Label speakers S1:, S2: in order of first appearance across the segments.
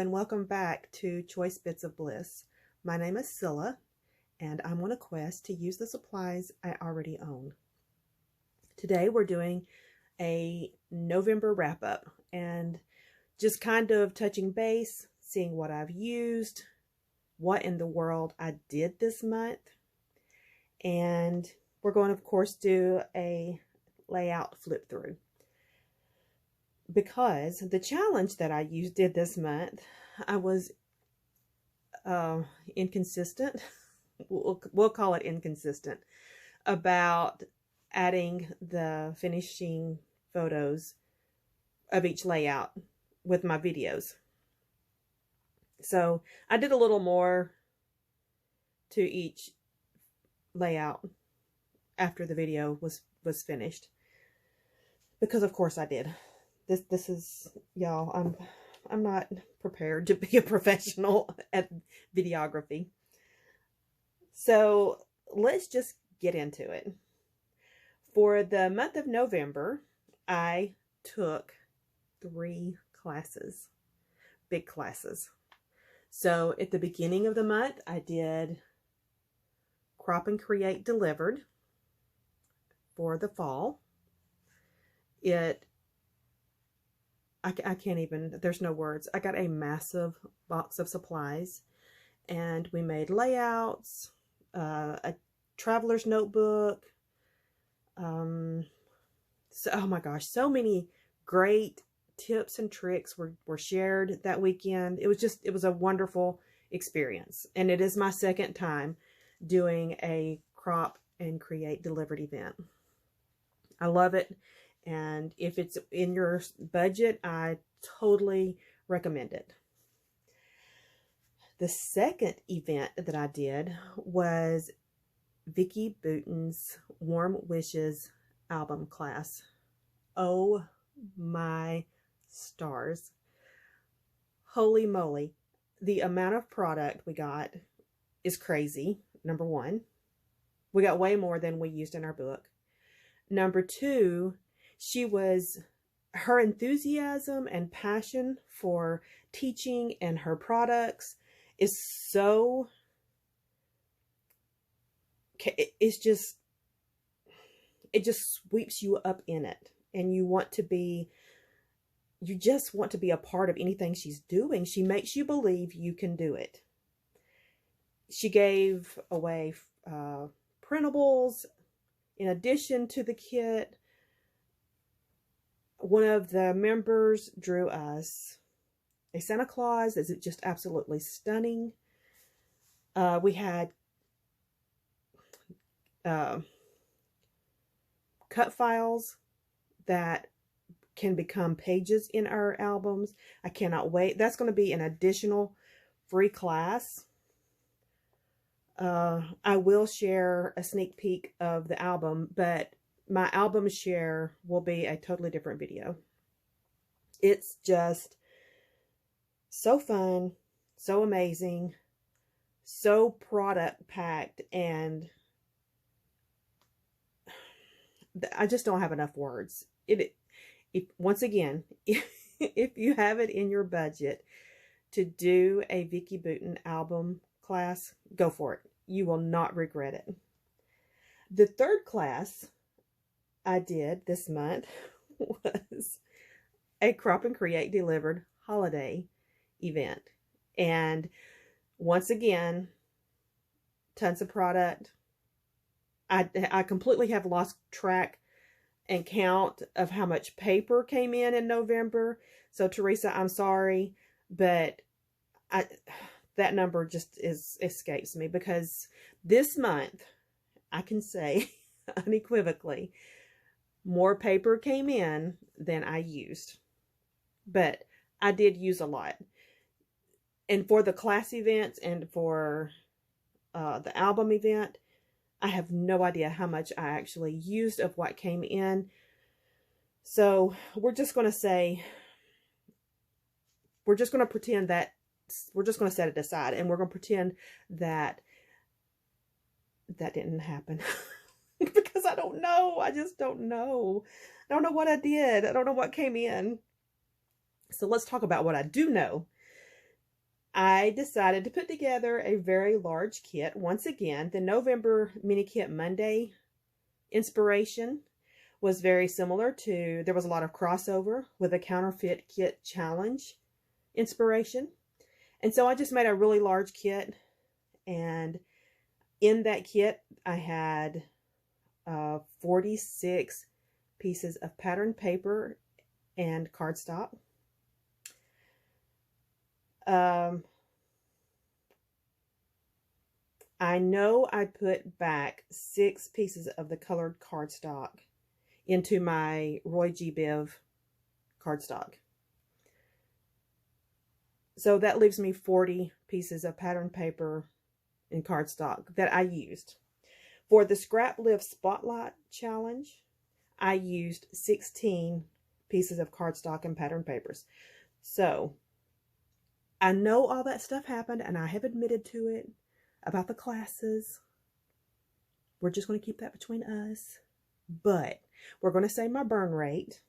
S1: and welcome back to Choice Bits of Bliss. My name is Cilla, and I'm on a quest to use the supplies I already own. Today we're doing a November wrap-up and just kind of touching base, seeing what I've used, what in the world I did this month, and we're going to, of course, do a layout flip through. Because the challenge that I did this month, I was inconsistent. We'll call it inconsistent about adding the finishing photos of each layout with my videos. So I did a little more to each layout after the video was finished, because of course I did. This is, y'all, I'm not prepared to be a professional at videography. So let's just get into it. For the month of November, I took 3 classes, big classes. So at the beginning of the month, I did Crop and Create Delivered for the fall. I can't even, there's no words. I got a massive box of supplies, and we made layouts, a traveler's notebook. Oh my gosh, so many great tips and tricks were shared that weekend. It was a wonderful experience. And it is my second time doing a Crop and Create Delivered event. I love it. And if it's in your budget, I totally recommend it. The second event that I did was Vicki Boutin's Warm Wishes album class. Oh my stars. Holy moly. The amount of product we got is crazy. Number one, we got way more than we used in our book. Number two, her enthusiasm and passion for teaching and her products is so, it just sweeps you up in it. And you just want to be a part of anything she's doing. She makes you believe you can do it. She gave away printables in addition to the kit. One of the members drew us a Santa Claus. Is it just absolutely stunning? We had cut files that can become pages in our albums. I cannot wait. That's going to be an additional free class. I will share a sneak peek of the album, but my album share will be a totally different video. It's just so fun, so amazing, so product packed, and I just don't have enough words. Once again, if you have it in your budget to do a Vicki Boutin album class, go for it. You will not regret it. The third class I did this month was a Crop and Create Delivered holiday event. And once again, tons of product. I completely have lost track and count of how much paper came in November. So Teresa, I'm sorry, but that number just escapes me, because this month I can say unequivocally more paper came in than I used. But I did use a lot. And for the class events and for the album event, I have no idea how much I actually used of what came in. So we're just going to say, we're just going to pretend that, we're just going to set it aside, and we're going to pretend that that didn't happen. Because I don't know. I just don't know. I don't know what I did. I don't know what came in. So let's talk about what I do know. I decided to put together a very large kit. Once again, the November Minicamp Monday inspiration was very similar to, there was a lot of crossover with a counterfeit kit challenge inspiration. And so I just made a really large kit, and in that kit I had 46 pieces of pattern paper and cardstock. I know I put back 6 pieces of the colored cardstock into my Roy G. Biv cardstock. So that leaves me 40 pieces of pattern paper and cardstock that I used. For the Scrap Live Spotlight Challenge, I used 16 pieces of cardstock and pattern papers. So I know all that stuff happened, and I have admitted to it about the classes. We're just going to keep that between us. But we're going to say my burn rate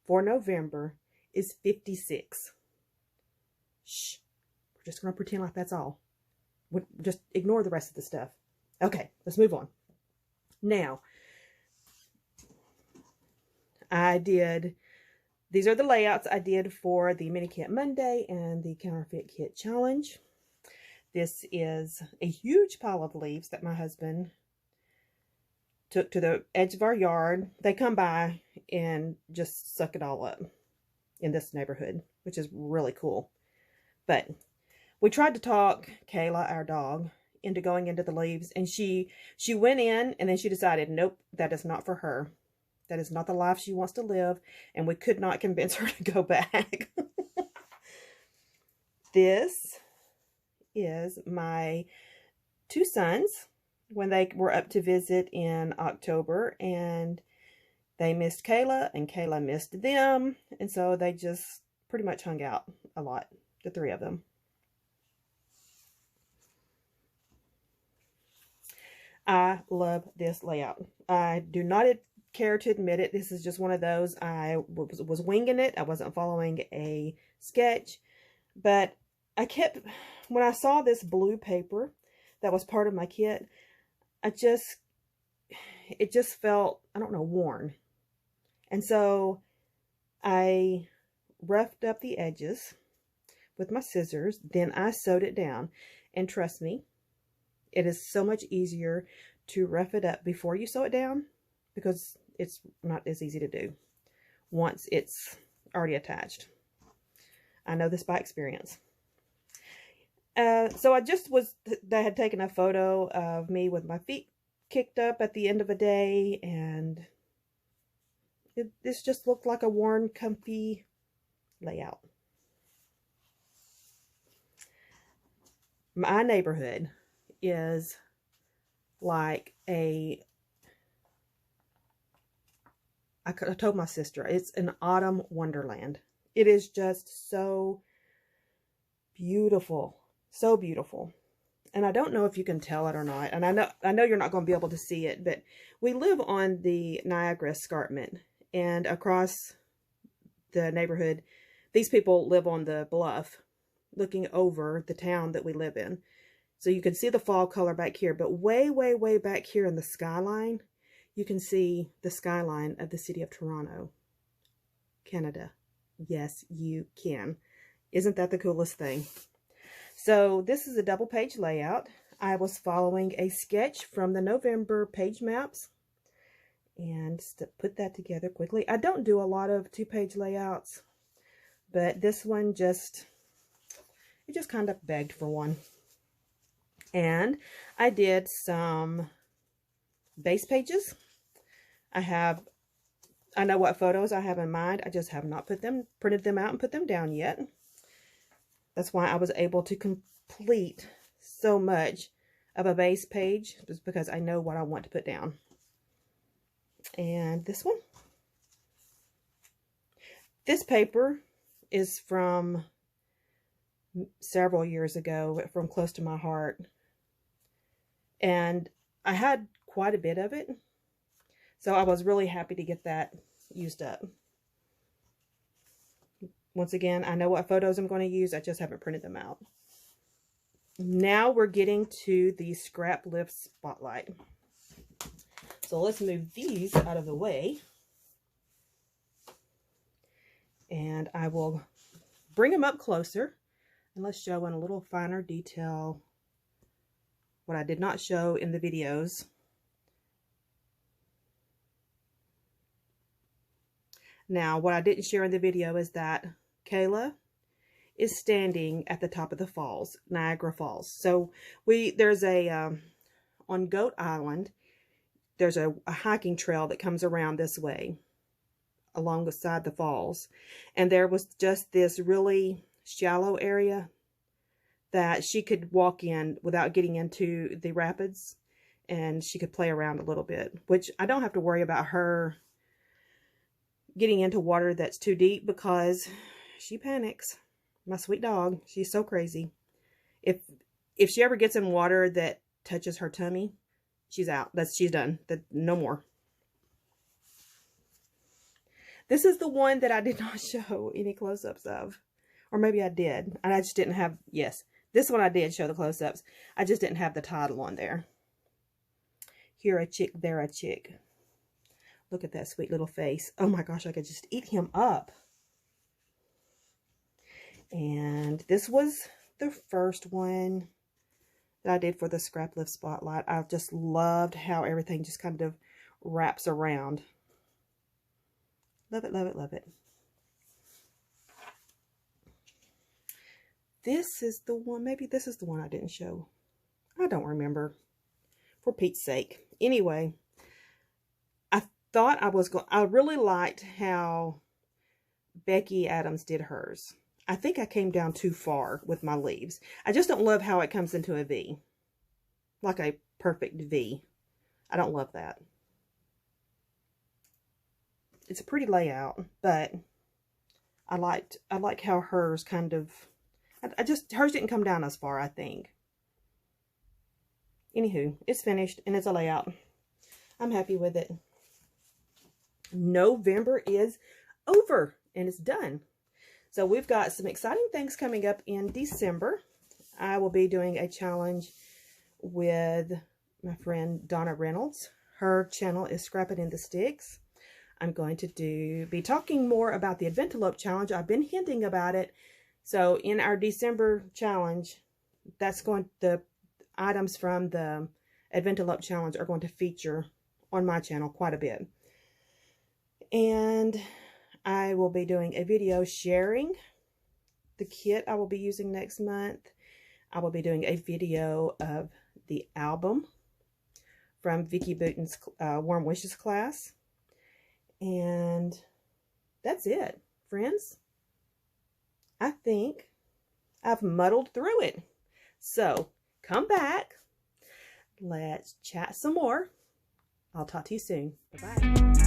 S1: for November is 56. Shh. We're just going to pretend like that's all. We'll just ignore the rest of the stuff. Okay, let's move on. Now, these are the layouts I did for the Minicamp Monday and the Counterfeit Kit Challenge. This is a huge pile of leaves that my husband took to the edge of our yard. They come by and just suck it all up in this neighborhood, which is really cool. But we tried to talk Kayla, our dog, into going into the leaves, and she went in, and then she decided, nope, that is not for her. That is not the life she wants to live, and we could not convince her to go back. This is my 2 sons when they were up to visit in October, and they missed Kayla, and Kayla missed them, and so they just pretty much hung out a lot, the 3 of them. I love this layout. I do not care to admit it. This is just one of those. I was winging it. I wasn't following a sketch, but when I saw this blue paper that was part of my kit, it just felt, I don't know, worn. And so I roughed up the edges with my scissors, then I sewed it down. And trust me, it is so much easier to rough it up before you sew it down, because it's not as easy to do once it's already attached. I know this by experience. So I had taken a photo of me with my feet kicked up at the end of a day, and this just looked like a worn, comfy layout. My neighborhood is like I told my sister, it's an autumn wonderland. It is just so beautiful. So beautiful. And I don't know if you can tell it or not. And I know you're not going to be able to see it, but we live on the Niagara Escarpment, and across the neighborhood, these people live on the bluff looking over the town that we live in. So you can see the fall color back here, but way, way, way back here in the skyline, you can see the skyline of the city of Toronto, Canada. Yes, you can. Isn't that the coolest thing? So this is a double page layout. I was following a sketch from the November page maps, and just to put that together quickly. I don't do a lot of 2-page layouts, but this one it just kind of begged for one. And I did some base pages. I know what photos I have in mind. I just have not printed them out and put them down yet. That's why I was able to complete so much of a base page, just because I know what I want to put down. And this one. This paper is from several years ago, from close to my heart. And I had quite a bit of it, so I was really happy to get that used up. Once again, I know what photos I'm going to use. I just haven't printed them out. Now we're getting to the scrap lift spotlight. So let's move these out of the way. And I will bring them up closer and let's show in a little finer detail what I did not show in the videos. Now, what I didn't share in the video is that Kayla is standing at the top of the falls, Niagara Falls. So there's a, on Goat Island, there's a hiking trail that comes around this way, along beside the falls. And there was just this really shallow area that she could walk in without getting into the rapids, and she could play around a little bit, which I don't have to worry about her getting into water that's too deep because she panics. My sweet dog, she's so crazy. If she ever gets in water that touches her tummy, she's out. She's done. No more. This is the one that I did not show any close-ups of. Or maybe I did. And I just didn't have, yes. This one I did show the close-ups. I just didn't have the title on there. Here a chick, there a chick. Look at that sweet little face. Oh my gosh, I could just eat him up. And this was the first one that I did for the scrap lift spotlight. I just loved how everything just kind of wraps around. Love it, love it, love it. This is the one, maybe this is the one I didn't show. I don't remember, for Pete's sake. Anyway, I thought I really liked how Becky Adams did hers. I think I came down too far with my leaves. I just don't love how it comes into a V. Like a perfect V. I don't love that. It's a pretty layout, but I like how hers kind of, hers didn't come down as far, I think. Anywho, it's finished and it's a layout. I'm happy with it. November is over and it's done. So we've got some exciting things coming up in December. I will be doing a challenge with my friend Donna Reynolds. Her channel is Scrapping in the Sticks. I'm going to be talking more about the Untitled Challenge. I've been hinting about it. So in our December challenge, the items from the Untitled Challenge are going to feature on my channel quite a bit. And I will be doing a video sharing the kit I will be using next month. I will be doing a video of the album from Vicki Boutin's Warm Wishes class. And that's it, friends. I think I've muddled through it. So come back. Let's chat some more. I'll talk to you soon. Bye-bye.